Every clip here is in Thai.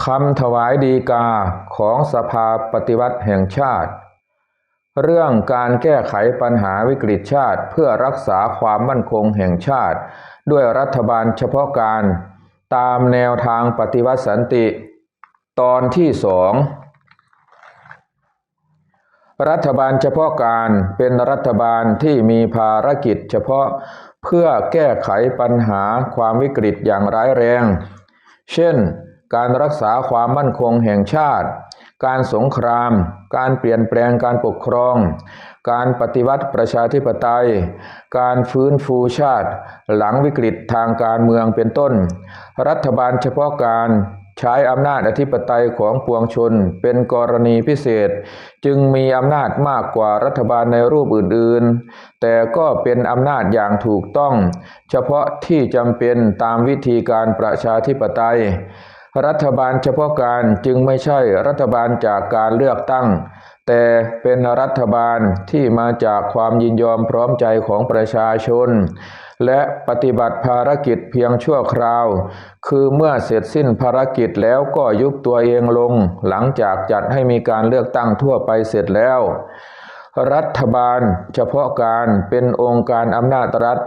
คำถวายฎีกาของสภาปฏิวัติแห่งชาติเรื่องการแก้ไขปัญหาวิกฤตชาติเพื่อรักษาความมั่นคงแห่งชาติด้วยรัฐบาลเฉพาะการตามแนวทางปฏิวัติสันติตอนที่2รัฐบาลเฉพาะการเป็นรัฐบาลที่มีภารกิจเฉพาะเพื่อแก้ไขปัญหาความวิกฤตอย่างร้ายแรงเช่นการรักษาความมั่นคงแห่งชาติการสงครามการเปลี่ยนแปลงการปกครองการปฏิวัติประชาธิปไตยการฟื้นฟูชาติหลังวิกฤตทางการเมืองเป็นต้นรัฐบาลเฉพาะการใช้อำนาจอธิปไตยของปวงชนเป็นกรณีพิเศษจึงมีอำนาจมากกว่ารัฐบาลในรูปอื่นๆแต่ก็เป็นอำนาจอย่างถูกต้องเฉพาะที่จำเป็นตามวิธีการประชาธิปไตยรัฐบาลเฉพาะการจึงไม่ใช่รัฐบาลจากการเลือกตั้งแต่เป็นรัฐบาลที่มาจากความยินยอมพร้อมใจของประชาชนและปฏิบัติภารกิจเพียงชั่วคราวคือเมื่อเสร็จสิ้นภารกิจแล้วก็ยุบตัวเองลงหลังจากจัดให้มีการเลือกตั้งทั่วไปเสร็จแล้วรัฐบาลเฉพาะการเป็นองค์การอำนาจรัฐ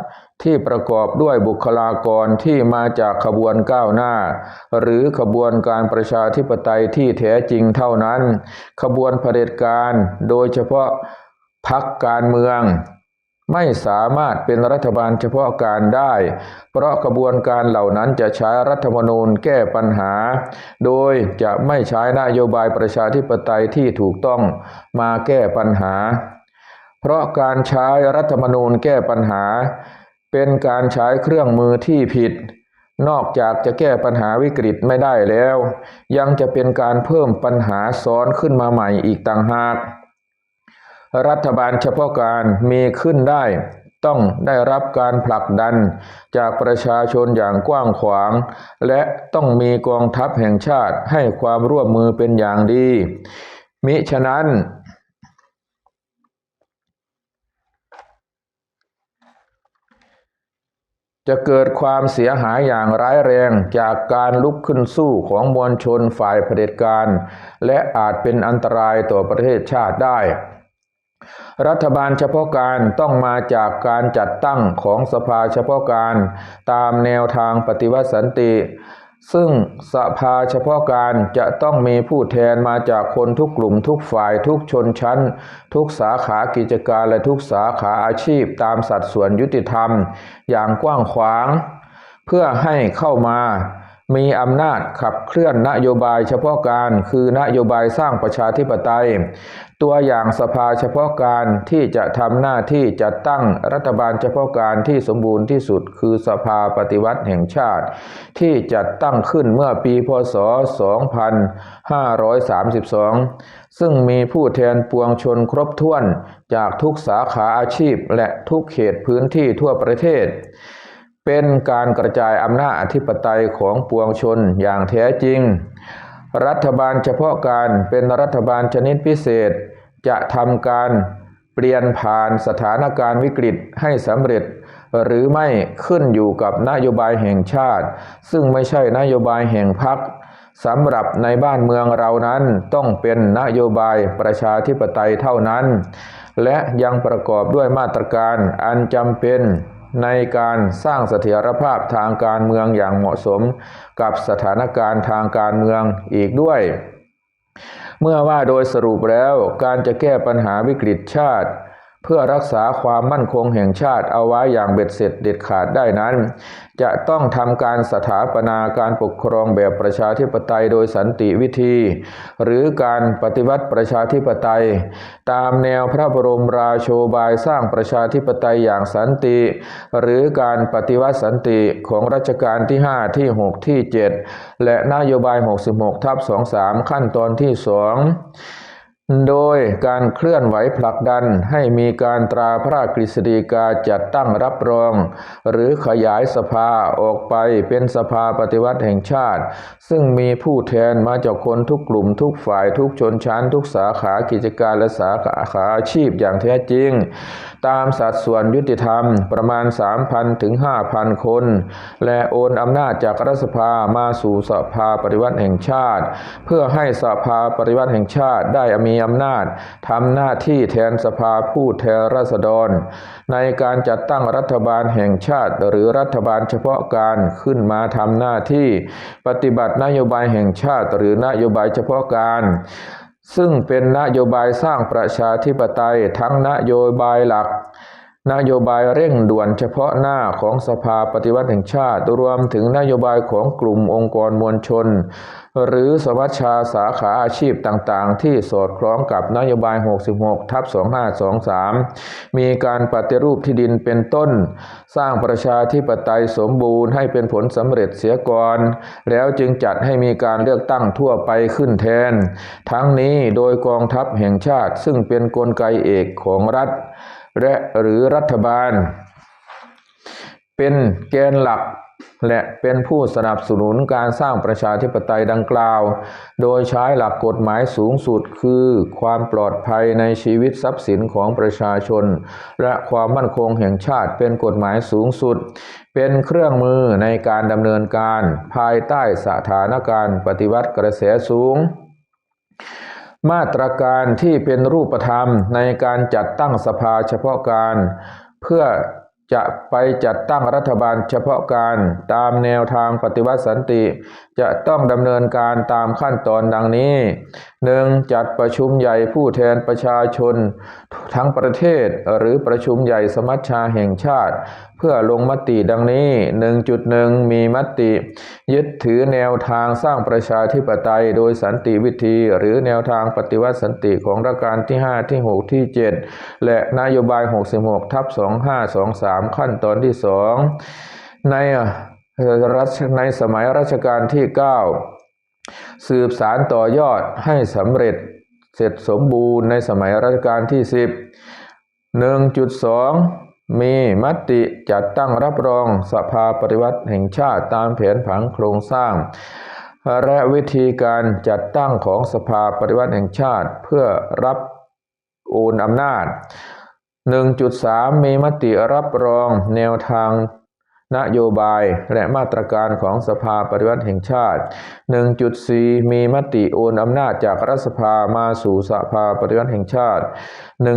ที่ประกอบด้วยบุคลากรที่มาจากขบวนก้าวหน้าหรือขบวนการประชาธิปไตยที่แท้จริงเท่านั้นขบวนเผด็จการโดยเฉพาะพรรคการเมืองไม่สามารถเป็นรัฐบาลเฉพาะการได้เพราะกระบวนการเหล่านั้นจะใช้รัฐธรรมนูญแก้ปัญหาโดยจะไม่ใช้นโยบายประชาธิปไตยที่ถูกต้องมาแก้ปัญหาเพราะการใช้รัฐธรรมนูญแก้ปัญหาเป็นการใช้เครื่องมือที่ผิดนอกจากจะแก้ปัญหาวิกฤตไม่ได้แล้วยังจะเป็นการเพิ่มปัญหาซ้อนขึ้นมาใหม่อีกต่างหากรัฐบาลเฉพาะการมีขึ้นได้ต้องได้รับการผลักดันจากประชาชนอย่างกว้างขวางและต้องมีกองทัพแห่งชาติให้ความร่วมมือเป็นอย่างดีมิฉะนั้นจะเกิดความเสียหายอย่างร้ายแรงจากการลุกขึ้นสู้ของมวลชนฝ่ายเผด็จการและอาจเป็นอันตรายต่อประเทศชาติได้รัฐบาลเฉพาะการต้องมาจากการจัดตั้งของสภาเฉพาะการตามแนวทางปฏิวัติสันติซึ่งสภาเฉพาะการจะต้องมีผู้แทนมาจากคนทุกกลุ่มทุกฝ่ายทุกชนชั้นทุกสาขากิจการและทุกสาขาอาชีพตามสัดส่วนยุติธรรมอย่างกว้างขวางเพื่อให้เข้ามามีอำนาจขับเคลื่อนนโยบายเฉพาะการคือนโยบายสร้างประชาธิปไตยตัวอย่างสภาเฉพาะการที่จะทำหน้าที่จัดตั้งรัฐบาลเฉพาะการที่สมบูรณ์ที่สุดคือสภาปฏิวัติแห่งชาติที่จัดตั้งขึ้นเมื่อปีพ.ศ. 2532ซึ่งมีผู้แทนปวงชนครบถ้วนจากทุกสาขาอาชีพและทุกเขตพื้นที่ทั่วประเทศเป็นการกระจายอำนาจอธิปไตยของปวงชนอย่างแท้จริงรัฐบาลเฉพาะการเป็นรัฐบาลชนิดพิเศษจะทำการเปลี่ยนผ่านสถานการณ์วิกฤตให้สำเร็จหรือไม่ขึ้นอยู่กับนโยบายแห่งชาติซึ่งไม่ใช่นโยบายแห่งพรรคสำหรับในบ้านเมืองเรานั้นต้องเป็นนโยบายประชาธิปไตยเท่านั้นและยังประกอบด้วยมาตรการอันจำเป็นในการสร้างเสถียรภาพทางการเมืองอย่างเหมาะสมกับสถานการณ์ทางการเมืองอีกด้วยเมื่อว่าโดยสรุปแล้วการจะแก้ปัญหาวิกฤตชาติเพื่อรักษาความมั่นคงแห่งชาติเอาไว้อย่างเบ็ดเสร็จเด็ดขาดได้นั้นจะต้องทำการสถาปนาการปกครองแบบประชาธิปไตยโดยสันติวิธีหรือการปฏิวัติประชาธิปไตยตามแนวพระบรมราโชบายสร้างประชาธิปไตยอย่างสันติหรือการปฏิวัติสันติของรัชกาลที่5ที่6ที่7และนโยบาย 66/23 ขั้นตอนที่2โดยการเคลื่อนไหวผลักดันให้มีการตราพระราชกฤษฎีกาจัดตั้งรับรองหรือขยายสภาออกไปเป็นสภาปฏิวัติแห่งชาติซึ่งมีผู้แทนมาจากคนทุกกลุ่มทุกฝ่ายทุกชนชั้นทุกสาขากิจการและสาขาอาชีพอย่างแท้จริง ตามสัดส่วนยุติธรรมประมาณ 3,000 ถึง 5,000 คน และโอนอำนาจจากรัฐสภามาสู่สภาปฏิวัติแห่งชาติเพื่อให้สภาปฏิวัติแห่งชาติได้มีอำนาจทำหน้าที่แทนสภาผู้แทนราษฎรในการจัดตั้งรัฐบาลแห่งชาติหรือรัฐบาลเฉพาะการขึ้นมาทำหน้าที่ปฏิบัตินโยบายแห่งชาติหรือนโยบายเฉพาะการซึ่งเป็นนโยบายสร้างประชาธิปไตยทั้งนโยบายหลักนโยบายเร่งด่วนเฉพาะหน้าของสภาปฏิวัติแห่งชาติรวมถึงนโยบายของกลุ่มองค์กรมวลชนหรือสมัชชาสาขาอาชีพต่างๆที่สอดคล้องกับนโยบาย 66/2523 มีการปฏิรูปที่ดินเป็นต้นสร้างประชาธิปไตยสมบูรณ์ให้เป็นผลสำเร็จเสียก่อนแล้วจึงจัดให้มีการเลือกตั้งทั่วไปขึ้นแทนทั้งนี้โดยกองทัพแห่งชาติซึ่งเป็นกลไกเอกของรัฐและหรือรัฐบาลเป็นแกนหลักและเป็นผู้สนับสนุนการสร้างประชาธิปไตยดังกล่าวโดยใช้หลักกฎหมายสูงสุดคือความปลอดภัยในชีวิตทรัพย์สินของประชาชนและความมั่นคงแห่งชาติเป็นกฎหมายสูงสุดเป็นเครื่องมือในการดำเนินการภายใต้สถานการณ์ปฏิวัติกระแสสูงมาตรการที่เป็นรูปธรรมในการจัดตั้งสภาเฉพาะการเพื่อจะไปจัดตั้งรัฐบาลเฉพาะการตามแนวทางปฏิวัติสันติจะต้องดำเนินการตามขั้นตอนดังนี้ 1. จัดประชุมใหญ่ผู้แทนประชาชนทั้งประเทศหรือประชุมใหญ่สมัชชาแห่งชาติเพื่อลงมติดังนี้ 1.1 มีมติยึดถือแนวทางสร้างประชาธิปไตยโดยสันติวิธีหรือแนวทางปฏิวัติสันติของรัชกาลที่ 5 ที่ 6 ที่ 7 และนโยบาย 66/2523 ขั้นตอนที่ 2 ในสมัยรัชกาลที่ 9 สืบสานต่อยอดให้สำเร็จเสร็จสมบูรณ์ในสมัยรัชกาลที่ 10 1.2 มีมติจัดตั้งรับรองสภาปฏิวัติแห่งชาติตามแผนผังโครงสร้างและวิธีการจัดตั้งของสภาปฏิวัติแห่งชาติเพื่อรับโอนอำนาจ 1.3 มีมติรับรองแนวทางนโยบายและมาตรการของสภาปฏิวัติแห่งชาติ 1.4 มีมติโอนอำนาจจากรัฐสภามาสู่สภาปฏิวัติแห่งชาติ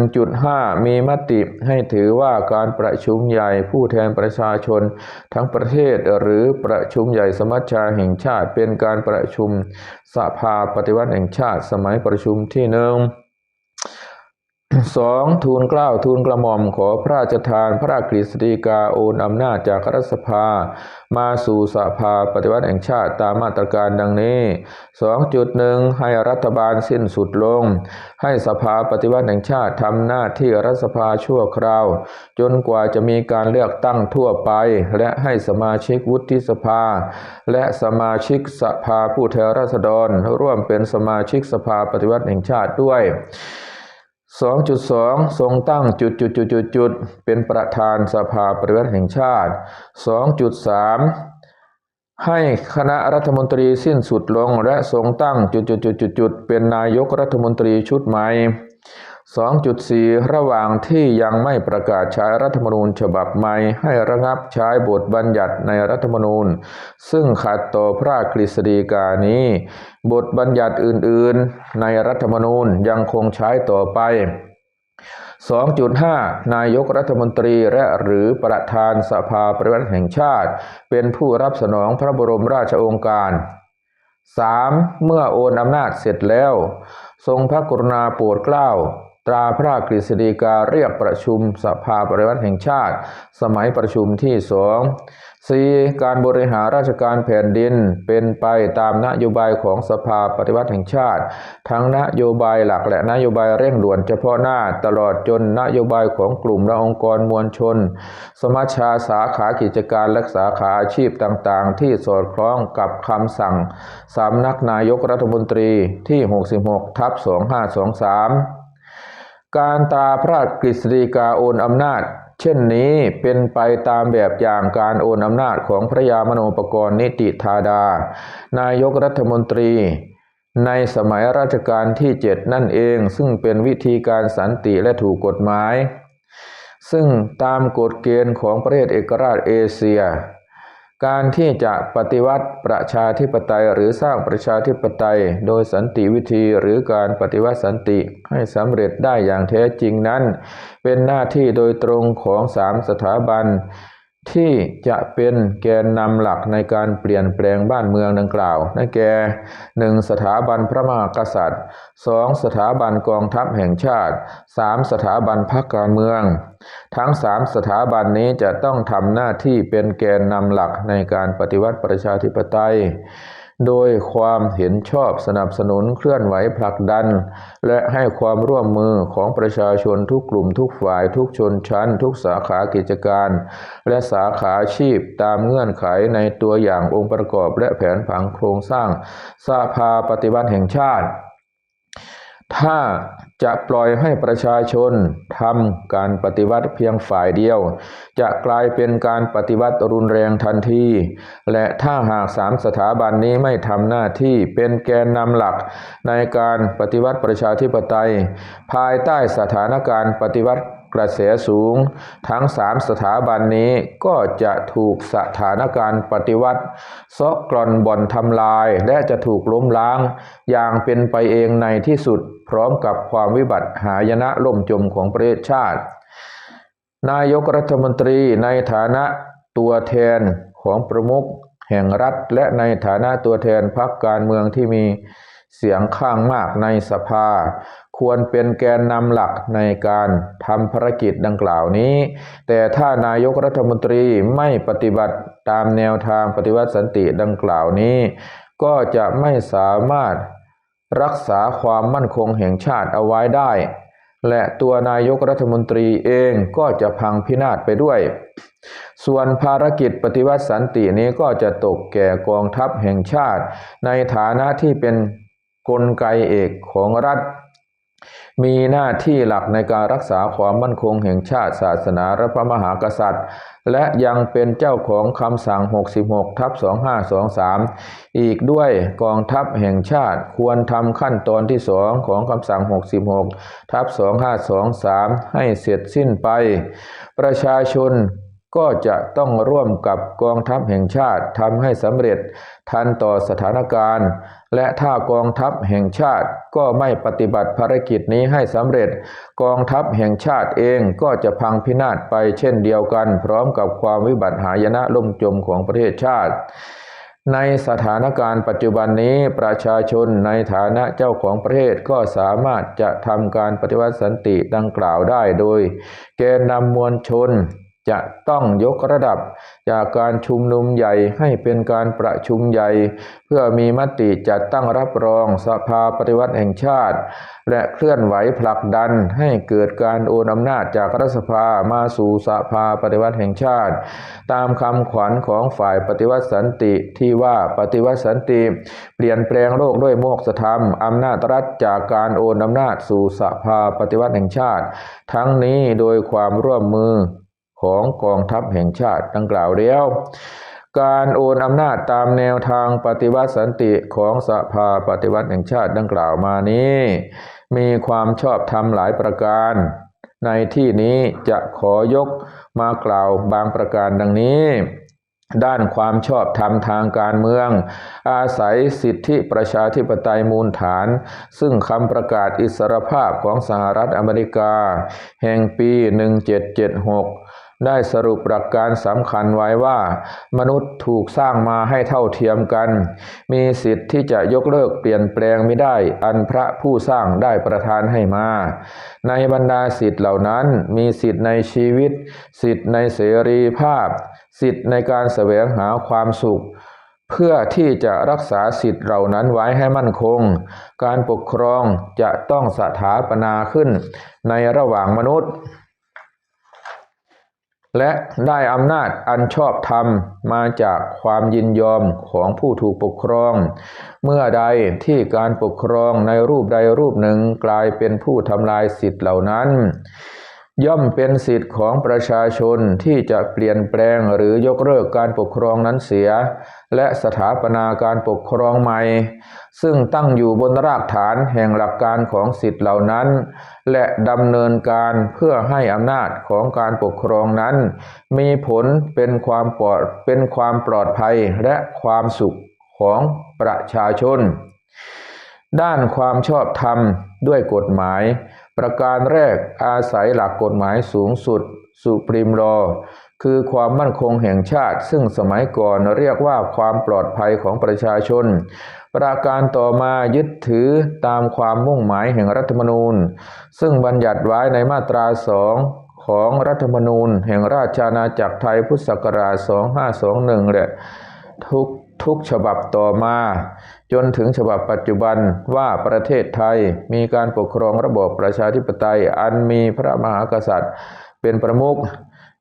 1.5 มีมติให้ถือว่าการประชุมใหญ่ผู้แทนประชาชนทั้งประเทศหรือประชุมใหญ่สมัชชาแห่งชาติเป็นการประชุมสภาปฏิวัติแห่งชาติสมัยประชุมที่ 12. ทูลเกล้าทูลกระหม่อมขอพระราชทานพระกฤษฎีกาโอนอำนาจจากรัฐสภามาสู่สภาปฏิวัติแห่งชาติตามมาตรการดังนี้ 2.1 ให้รัฐบาลสิ้นสุดลงให้สภาปฏิวัติแห่งชาติทำหน้าที่รัฐสภาชั่วคราวจนกว่าจะมีการเลือกตั้งทั่วไปและให้สมาชิกวุฒิสภาและสมาชิกสภาผู้แทนราษฎรร่วมเป็นสมาชิกสภาปฏิวัติแห่งชาติด้วย2.2 ทรงตั้งเป็นประธานสภาปฏิวัติแห่งชาติ 2.3 ให้คณะรัฐมนตรีสิ้นสุดลงและทรงตั้งเป็นนายกรัฐมนตรีชุดใหม่ 2.4 ระหว่างที่ยังไม่ประกาศใช้รัฐธรรมนูญฉบับใหม่ให้ระงับใช้บทบัญญัติในรัฐธรรมนูญซึ่งขัดต่อพระกฤษฎีกานี้บทบัญญัติอื่นๆในรัฐธรรมนูญยังคงใช้ต่อไป 2.5 นายกรัฐมนตรีและหรือประธานสภาปฏิวัติแห่งชาติเป็นผู้รับสนองพระบรมราชโองการ 3. เมื่อโอนอำนาจเสร็จแล้วทรงพระกรุณาโปรดเกล้าตราพระกฤษฎีกาเรียกประชุมสภาปฏิวัติแห่งชาติสมัยประชุมที่ 2.4 การบริหารราชการแผ่นดินเป็นไปตามนโยบายของสภาปฏิวัติแห่งชาติทั้งนโยบายหลักและนโยบายเร่งด่วนเฉพาะหน้าตลอดจนนโยบายของกลุ่มและองค์กรมวลชนสมัชชาสาขากิจการและสาขาอาชีพต่างๆที่สอดคล้องกับคำสั่งสำนักนายกรัฐมนตรีที่ 66/2523การตราพระกฤษฎีกาโอนอำนาจเช่นนี้เป็นไปตามแบบอย่างการโอนอำนาจของพระยามโนปกรณ์นิติธาดานายกรัฐมนตรีในสมัยรัชกาลที่ 7นั่นเองซึ่งเป็นวิธีการสันติและถูกกฎหมาย ซึ่งตามกฎเกณฑ์ของประเทศเอกราชเอเชียการที่จะปฏิวัติประชาธิปไตยหรือสร้างประชาธิปไตยโดยสันติวิธีหรือการปฏิวัติสันติให้สำเร็จได้อย่างแท้จริงนั้นเป็นหน้าที่โดยตรงของ3 สถาบันที่จะเป็นแกนนำหลักในการเปลี่ยนแปลงบ้านเมืองดังกล่าวนั่นแก่ 1. สถาบันพระมหากษัตริย์ 2. สถาบันกองทัพแห่งชาติ 3. สถาบันพรรคการเมืองทั้ง3 สถาบันนี้จะต้องทำหน้าที่เป็นแกนนำหลักในการปฏิวัติประชาธิปไตยโดยความเห็นชอบสนับสนุนเคลื่อนไหวผลักดันและให้ความร่วมมือของประชาชนทุกกลุ่มทุกฝ่ายทุกชนชั้นทุกสาขากิจการและสาขาอาชีพตามเงื่อนไขในตัวอย่างองค์ประกอบและแผนผังโครงสร้างสภาปฏิวัติแห่งชาติถ้าจะปล่อยให้ประชาชนทำการปฏิวัติเพียงฝ่ายเดียวจะกลายเป็นการปฏิวัติรุนแรงทันทีและถ้าหาก3 สถาบันนี้ไม่ทำหน้าที่เป็นแกนนำหลักในการปฏิวัติประชาธิปไตยภายใต้สถานการณ์ปฏิวัติกระแสสูงทั้ง3 สถาบันนี้ก็จะถูกสถานการณ์ปฏิวัติซอกกร่อนบ่อนทำลายและจะถูกล้มล้างอย่างเป็นไปเองในที่สุดพร้อมกับความวิบัติหายนะล่มจมของประเทศชาตินายกรัฐมนตรีในฐานะตัวแทนของประมุขแห่งรัฐและในฐานะตัวแทนพรรคการเมืองที่มีเสียงข้างมากในสภาควรเป็นแกนนำหลักในการทำภารกิจดังกล่าวนี้แต่ถ้านายกรัฐมนตรีไม่ปฏิบัติตามแนวทางปฏิวัติสันติดังกล่าวนี้ก็จะไม่สามารถรักษาความมั่นคงแห่งชาติเอาไว้ได้และตัวนายกรัฐมนตรีเองก็จะพังพินาศไปด้วยส่วนภารกิจปฏิวัติสันตินี้ก็จะตกแก่กองทัพแห่งชาติในฐานะที่เป็นกลไกเอกของรัฐมีหน้าที่หลักในการรักษาความมั่นคงแห่งชาติศาสนาและพระมหากษัตริย์และยังเป็นเจ้าของคำสั่ง 66/2523 อีกด้วยกองทัพแห่งชาติควรทำขั้นตอนที่2ของคำสั่ง 66/2523 ให้เสร็จสิ้นไปประชาชนก็จะต้องร่วมกับกองทัพแห่งชาติทำให้สำเร็จทันต่อสถานการณ์และถ้ากองทัพแห่งชาติก็ไม่ปฏิบัติภารกิจนี้ให้สำเร็จกองทัพแห่งชาติเองก็จะพังพินาศไปเช่นเดียวกันพร้อมกับความวิบัติหายนะล่มจมของประเทศชาติในสถานการณ์ปัจจุบันนี้ประชาชนในฐานะเจ้าของประเทศก็สามารถจะทำการปฏิวัติสันติดังกล่าวได้โดยแกนนำมวลชนจะต้องยกระดับจากการชุมนุมใหญ่ให้เป็นการประชุมใหญ่เพื่อมีมติจัดตั้งรับรองสภาปฏิวัติแห่งชาติและเคลื่อนไหวผลักดันให้เกิดการโอนอำนาจจากรัฐสภามาสู่สภาปฏิวัติแห่งชาติตามคำขวัญของฝ่ายปฏิวัติสันติที่ว่าปฏิวัติสันติเปลี่ยนแปลงโลกด้วยโมกษธรรมอำนาจรัฐจากการโอนอำนาจสู่สภาปฏิวัติแห่งชาติทั้งนี้โดยความร่วมมือของกองทัพแห่งชาติดังกล่าวแล้วการโอนอำนาจตามแนวทางปฏิวัติสันติของสภาปฏิวัติแห่งชาติดังกล่าวมานี้มีความชอบธรรมหลายประการในที่นี้จะขอยกมากล่าวบางประการดังนี้ด้านความชอบธรรมทางการเมืองอาศัยสิทธิประชาธิปไตยมูลฐานซึ่งคำประกาศอิสรภาพของสหรัฐอเมริกาแห่งปี 1776ได้สรุปหลักการสำคัญไว้ว่ามนุษย์ถูกสร้างมาให้เท่าเทียมกันมีสิทธิ์ที่จะยกเลิกเปลี่ยนแปลงไม่ได้อันพระผู้สร้างได้ประทานให้มาในบรรดาสิทธิ์เหล่านั้นมีสิทธิ์ในชีวิตสิทธิ์ในเสรีภาพสิทธิ์ในการแสวงหาความสุขเพื่อที่จะรักษาสิทธิ์เหล่านั้นไว้ให้มั่นคงการปกครองจะต้องสถาปนาขึ้นในระหว่างมนุษย์และได้อำนาจอันชอบธรรมมาจากความยินยอมของผู้ถูกปกครองเมื่อใดที่การปกครองในรูปใดรูปหนึ่งกลายเป็นผู้ทำลายสิทธิเหล่านั้น ย่อมเป็นสิทธิของประชาชนที่จะเปลี่ยนแปลงหรือยกเลิกการปกครองนั้นเสียและสถาปนาการปกครองใหม่ซึ่งตั้งอยู่บนรากฐานแห่งหลักการของสิทธิเหล่านั้นและดำเนินการเพื่อให้อำนาจของการปกครองนั้นมีผลเป็นความปลอดภัยและความสุขของประชาชนด้านความชอบธรรมด้วยกฎหมายประการแรกอาศัยหลักกฎหมายสูงสุด Supreme Law คือความมั่นคงแห่งชาติซึ่งสมัยก่อนเรียกว่าความปลอดภัยของประชาชนประการต่อมายึดถือตามความมุ่งหมายแห่งรัฐธรรมนูญซึ่งบัญญัติไว้ในมาตรา2ของรัฐธรรมนูญแห่งราชอาณาจักรไทยพุทธศักราช2521และทุกฉบับต่อมาจนถึงฉบับปัจจุบันว่าประเทศไทยมีการปกครองระบอบประชาธิปไตยอันมีพระมหากษัตริย์เป็นประมุข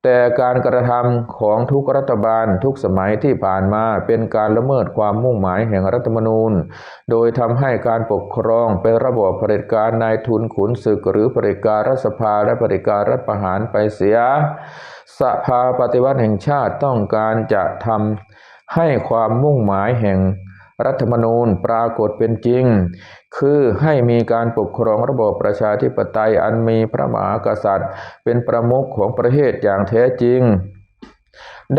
แต่การกระทำของทุกรัฐบาลทุกสมัยที่ผ่านมาเป็นการละเมิดความมุ่งหมายแห่งรัฐธรรมนูญโดยทำให้การปกครองเป็นระบอบเผด็จการนายทุนขุนศึกหรือเผด็จการรัฐสภาและเผด็จการรัฐประหารไปเสียสภาปฏิวัติแห่งชาติต้องการจะทำให้ความมุ่งหมายแห่งรัฐธรรมนูญปรากฏเป็นจริงคือให้มีการปกครองระบอบประชาธิปไตยอันมีพระมหากษัตริย์เป็นประมุขของประเทศอย่างแท้จริง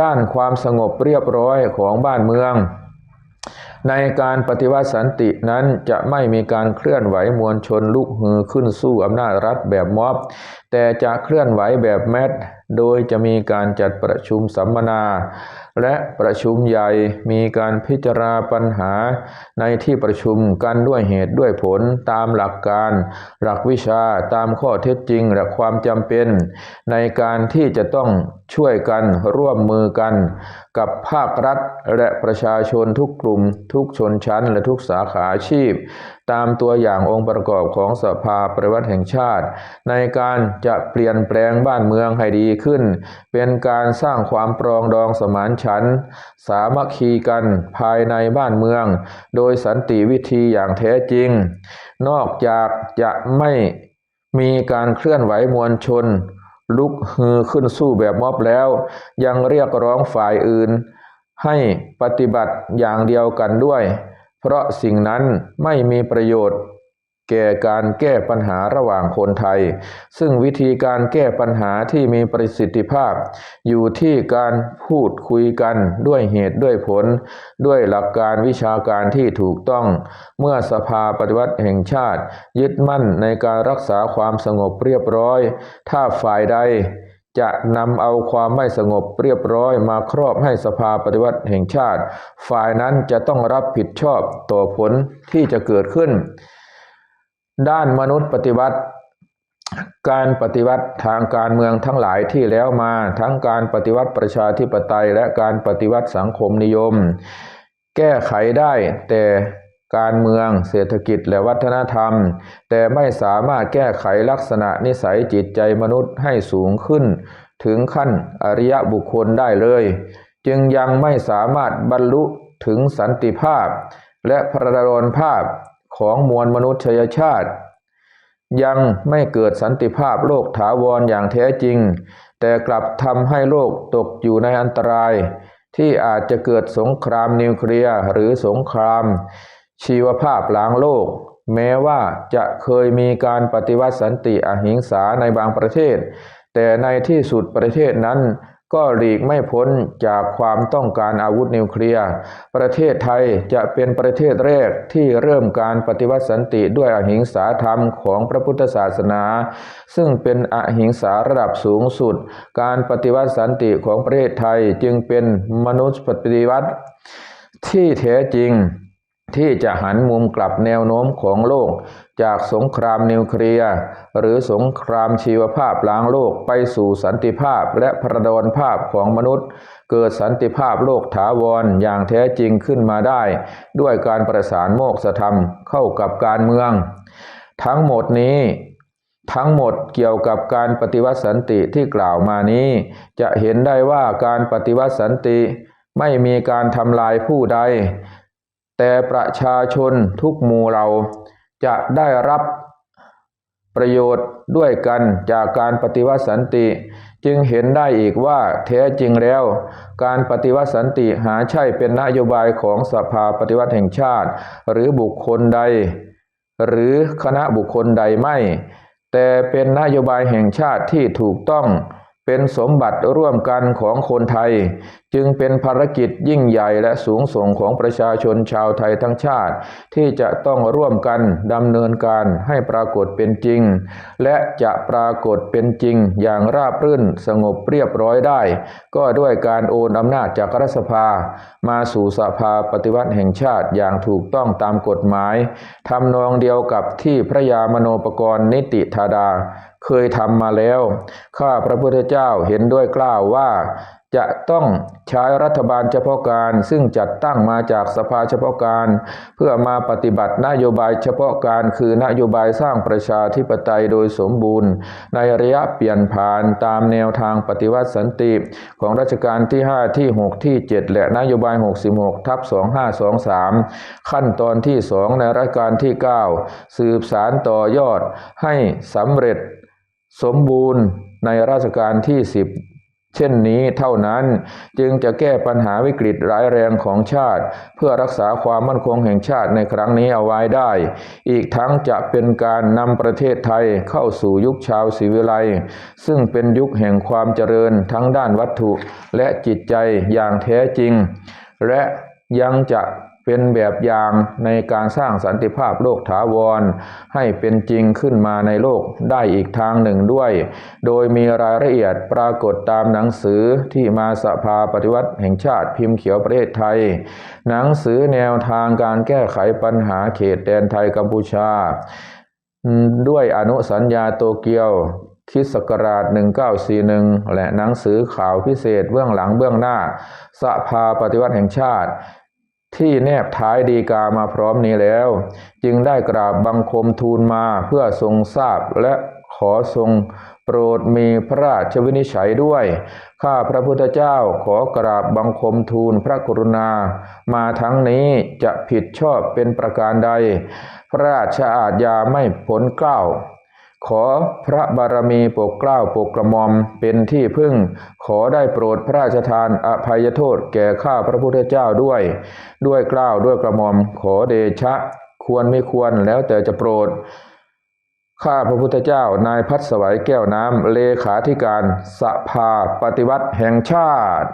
ด้านความสงบเรียบร้อยของบ้านเมืองในการปฏิวัติสันตินั้นจะไม่มีการเคลื่อนไหวมวลชนลุกฮือขึ้นสู้อำนาจรัฐแบบม็อบแต่จะเคลื่อนไหวแบบแมสโดยจะมีการจัดประชุมสัมมนาและประชุมใหญ่มีการพิจารณาปัญหาในที่ประชุมกันด้วยเหตุด้วยผลตามหลักการหลักวิชาตามข้อเท็จจริงและความจำเป็นในการที่จะต้องช่วยกันร่วมมือกันกับภาครัฐและประชาชนทุกกลุ่มทุกชนชั้นและทุกสาขาอาชีพตามตัวอย่างองค์ประกอบของสภาปฏิวัติแห่งชาติในการจะเปลี่ยนแปลงบ้านเมืองให้ดีขึ้นเป็นการสร้างความปรองดองสมานฉันท์สามัคคีกันภายในบ้านเมืองโดยสันติวิธีอย่างแท้จริงนอกจากจะไม่มีการเคลื่อนไหวมวลชนลุกฮือขึ้นสู้แบบม็อบแล้วยังเรียกร้องฝ่ายอื่นให้ปฏิบัติอย่างเดียวกันด้วยเพราะสิ่งนั้นไม่มีประโยชน์แก่การแก้ปัญหาระหว่างคนไทยซึ่งวิธีการแก้ปัญหาที่มีประสิทธิภาพอยู่ที่การพูดคุยกันด้วยเหตุด้วยผลด้วยหลักการวิชาการที่ถูกต้องเมื่อสภาปฏิวัติแห่งชาติยึดมั่นในการรักษาความสงบเรียบร้อยถ้าฝ่ายใดจะนำเอาความไม่สงบเรียบร้อยมาครอบให้สภาปฏิวัติแห่งชาติฝ่ายนั้นจะต้องรับผิดชอบต่อผลที่จะเกิดขึ้นด้านมนุษย์ปฏิวัติการปฏิวัติทางการเมืองทั้งหลายที่แล้วมาทั้งการปฏิวัติประชาธิปไตยและการปฏิวัติสังคมนิยมแก้ไขได้แต่การเมืองเศรษฐกิจและวัฒนธรรมแต่ไม่สามารถแก้ไขลักษณะนิสัยจิตใจมนุษย์ให้สูงขึ้นถึงขั้นอริยบุคคลได้เลยจึงยังไม่สามารถบรรลุถึงสันติภาพและพระดลภาพของมวลมนุษยชาติยังไม่เกิดสันติภาพโลกถาวรอย่างแท้จริงแต่กลับทำให้โลกตกอยู่ในอันตรายที่อาจจะเกิดสงครามนิวเคลียร์หรือสงครามชีวภาพล้างโลกแม้ว่าจะเคยมีการปฏิวัติสันติอหิงสาในบางประเทศแต่ในที่สุดประเทศนั้นก็หลีกไม่พ้นจากความต้องการอาวุธนิวเคลียร์ประเทศไทยจะเป็นประเทศแรกที่เริ่มการปฏิวัติสันติด้วยอหิงสาธรรมของพระพุทธศาสนาซึ่งเป็นอหิงสาระดับสูงสุดการปฏิวัติสันติของประเทศไทยจึงเป็นมนุษยปฏิวัติที่แท้จริงที่จะหันมุมกลับแนวโน้มของโลกจากสงครามนิวเคลียร์หรือสงครามชีวภาพล้างโลกไปสู่สันติภาพและพระดลภาพของมนุษย์เกิดสันติภาพโลกถาวรอย่างแท้จริงขึ้นมาได้ด้วยการประสานโมกษธรรมเข้ากับการเมืองทั้งหมดเกี่ยวกับการปฏิวัติสันติที่กล่าวมานี้จะเห็นได้ว่าการปฏิวัติสันติไม่มีการทำลายผู้ใดแต่ประชาชนทุกหมู่เหล่าจะได้รับ ประโยชน์ด้วยกันจากการปฏิวัติสันติจึงเห็นได้อีกว่าแท้จริงแล้วการปฏิวัติสันติหาใช่เป็นนโยบายของสภาปฏิวัติแห่งชาติหรือบุคคลใดหรือคณะบุคคลใดไม่แต่เป็นนโยบายแห่งชาติที่ถูกต้องเป็นสมบัติร่วมกันของคนไทยจึงเป็นภารกิจยิ่งใหญ่และสูงส่งของประชาชนชาวไทยทั้งชาติที่จะต้องร่วมกันดำเนินการให้ปรากฏเป็นจริงและจะปรากฏเป็นจริงอย่างราบรื่นสงบเรียบร้อยได้ก็ด้วยการโอนอำนาจจากรัฐสภามาสู่สภาปฏิวัติแห่งชาติอย่างถูกต้องตามกฎหมายทำนองเดียวกับที่พระยามโนปกรณ์นิติธาดาเคยทำมาแล้วข้าพระพุทธเจ้าเห็นด้วยกล้าวว่าจะต้องใช้รัฐบาลเฉพาะการซึ่งจัดตั้งมาจากสภาเฉพาะการเพื่อมาปฏิบัตินโยบายเฉพาะการคือนโยบายสร้างประชาธิปไตยโดยสมบูรณ์ในระยะเปลี่ยนผ่านตามแนวทางปฏิวัติสันติของรัชกาลที่5ที่6ที่7และนโยบาย66/2523ขั้นตอนที่2ในรัชกาลที่9สืบสานต่อยอดให้สำเร็จสมบูรณ์ในรัชกาลที่10เช่นนี้เท่านั้นจึงจะแก้ปัญหาวิกฤตร้ายแรงของชาติเพื่อรักษาความมั่นคงแห่งชาติในครั้งนี้เอาไว้ได้อีกทั้งจะเป็นการนำประเทศไทยเข้าสู่ยุคชาวศรีวิไลย์ซึ่งเป็นยุคแห่งความเจริญทั้งด้านวัตถุและจิตใจอย่างแท้จริงและยังจะเป็นแบบอย่างในการสร้างสันติภาพโลกถาวรให้เป็นจริงขึ้นมาในโลกได้อีกทางหนึ่งด้วยโดยมีรายละเอียดปรากฏตามหนังสือที่มาสภาปฏิวัติแห่งชาติพิมพ์เขียวประเทศไทยหนังสือแนวทางการแก้ไขปัญหาเขตแดนไทยกัมพูชาด้วยอนุสัญญาโตเกียวคริสต์ศักราช1941และหนังสือข่าวพิเศษเบื้องหลังเบื้องหน้าสภาปฏิวัติแห่งชาติที่แนบท้ายฎีกามาพร้อมนี้แล้วจึงได้กราบบังคมทูลมาเพื่อทรงทราบและขอทรงโปรดมีพระราชวินิจฉัยด้วยข้าพระพุทธเจ้าขอกราบบังคมทูลพระกรุณามาทั้งนี้จะผิดชอบเป็นประการใดพระราชอาญาไม่พ้นเกล้าขอพระบารมีโปรดเกล้าโปรดกระหม่อมเป็นที่พึ่งขอได้โปรดพระราชทานอภัยโทษแก่ข้าพระพุทธเจ้าด้วยเกล้าด้วยกระหม่อมขอเดชะควรไม่ควรแล้วแต่จะโปรดข้าพระพุทธเจ้านายพัฒสวัยแก้วน้ำเลขาธิการสภาปฏิวัติแห่งชาติ